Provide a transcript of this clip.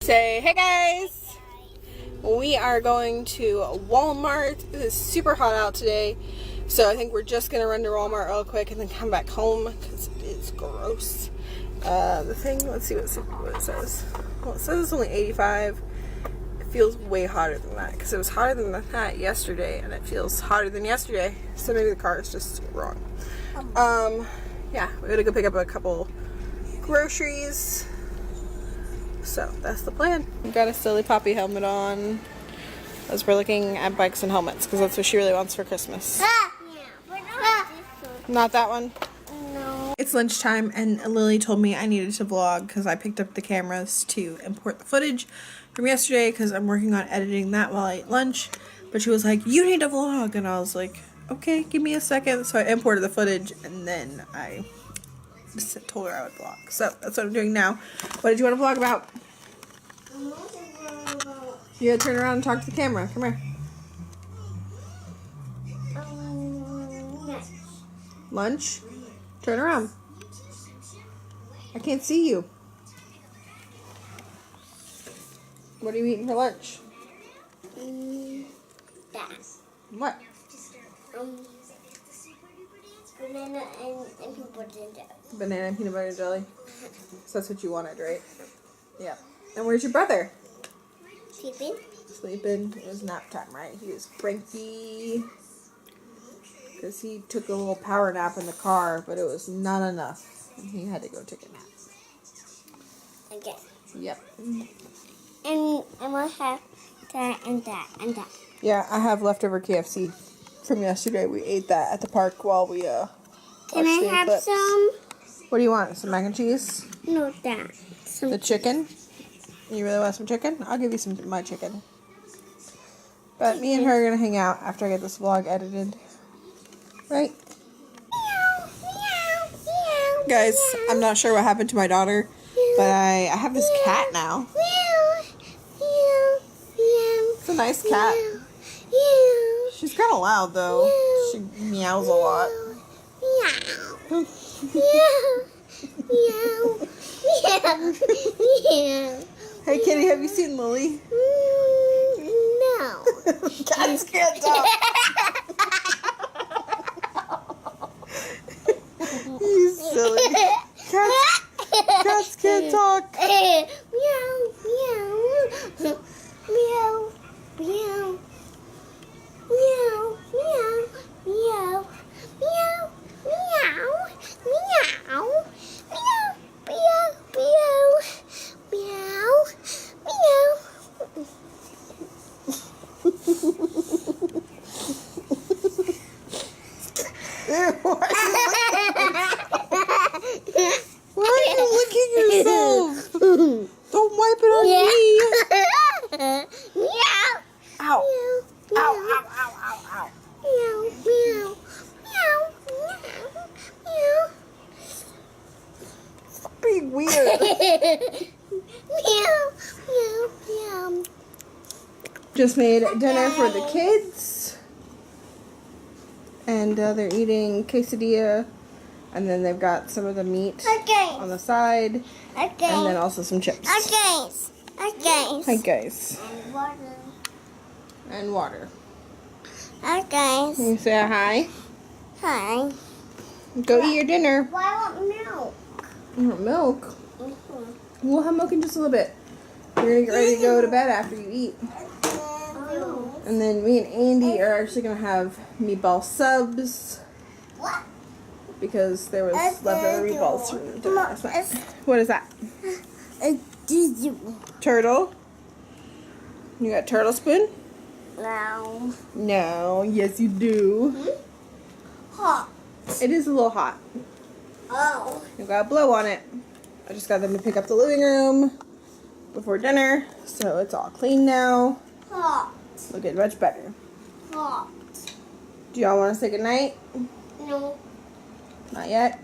Say hey guys, we are going to Walmart. It is super hot out today, so I think we're just gonna run to Walmart real quick and then come back home because it is gross. The thing, let's see what it says. Well, it says it's only 85. It feels way hotter than that because it was hotter than that yesterday, and it feels hotter than yesterday, so maybe the car is just wrong. Yeah, we gotta go pick up a couple groceries. So that's the plan. We've got a silly Poppy helmet on as we're looking at bikes and helmets because that's what she really wants for Christmas. Not that one? No. It's lunchtime and Lily told me I needed to vlog because I picked up the cameras to import the footage from yesterday because I'm working on editing that while I ate lunch. But she was like, you need to vlog, and I was like, okay, give me a second. So I imported the footage and then I just told her I would vlog. So that's what I'm doing now. What did you want to vlog about? You gotta turn around and talk to the camera. Come here. Lunch? Turn around. I can't see you. What are you eating for lunch? That. What? Banana and peanut butter and jelly. Banana and peanut butter and jelly? So that's what you wanted, right? Yeah. And where's your brother? Sleeping. Sleeping. It was nap time, right? He was cranky. Because he took a little power nap in the car, but it was not enough. And he had to go take a nap. Again. Yep. And we'll have that and that and that. Yeah, I have leftover KFC from yesterday. We ate that at the park while we Can watched I the have eclipse. some? What do you want? Some mac and cheese? No, that. Some The chicken? You really want some chicken? I'll give you some of my chicken. But me and her are going to hang out after I get this vlog edited. Right? meow, meow, meow, Guys, meow. I'm not sure what happened to my daughter, but I have this cat now. Meow, meow, meow. It's a nice cat. Meow, meow, She's kind of loud, though. She meows a lot. meow, meow, meow, meow. Hey, kitty, have you seen Lily? No. Cats can't talk. You silly. Cats can't talk. Meow, meow, meow, meow, meow, meow, meow, meow, meow, meow, meow, meow, meow, meow. Why are you licking yourself? Don't wipe it on me. Meow. Ow. Meow. Ow, ow, ow, ow, ow. Meow, meow, meow, meow, meow. Stop being weird. Meow, meow, meow. Just made dinner for the kids. And they're eating quesadilla. And then they've got some of the meat on the side. And then also some chips. Okay. Hi, guys. And water. And water. Okay. Can you say hi? Hi. Go eat your dinner. Why I want milk? You want milk? We'll have milk in just a little bit. You're going to get ready to go to bed after you eat. Oh. And then me and Andy are actually going to have meatball subs. What? Because there was leftover meatballs from dinner last night. What is that? Turtle? You got turtle spoon? No. No. Yes, you do. Hot. It is a little hot. Oh. You got a blow on it. I just got them to pick up the living room before dinner. So it's all clean now. Hot. Looking much better. Hot. Do y'all want to say goodnight? No. Not yet?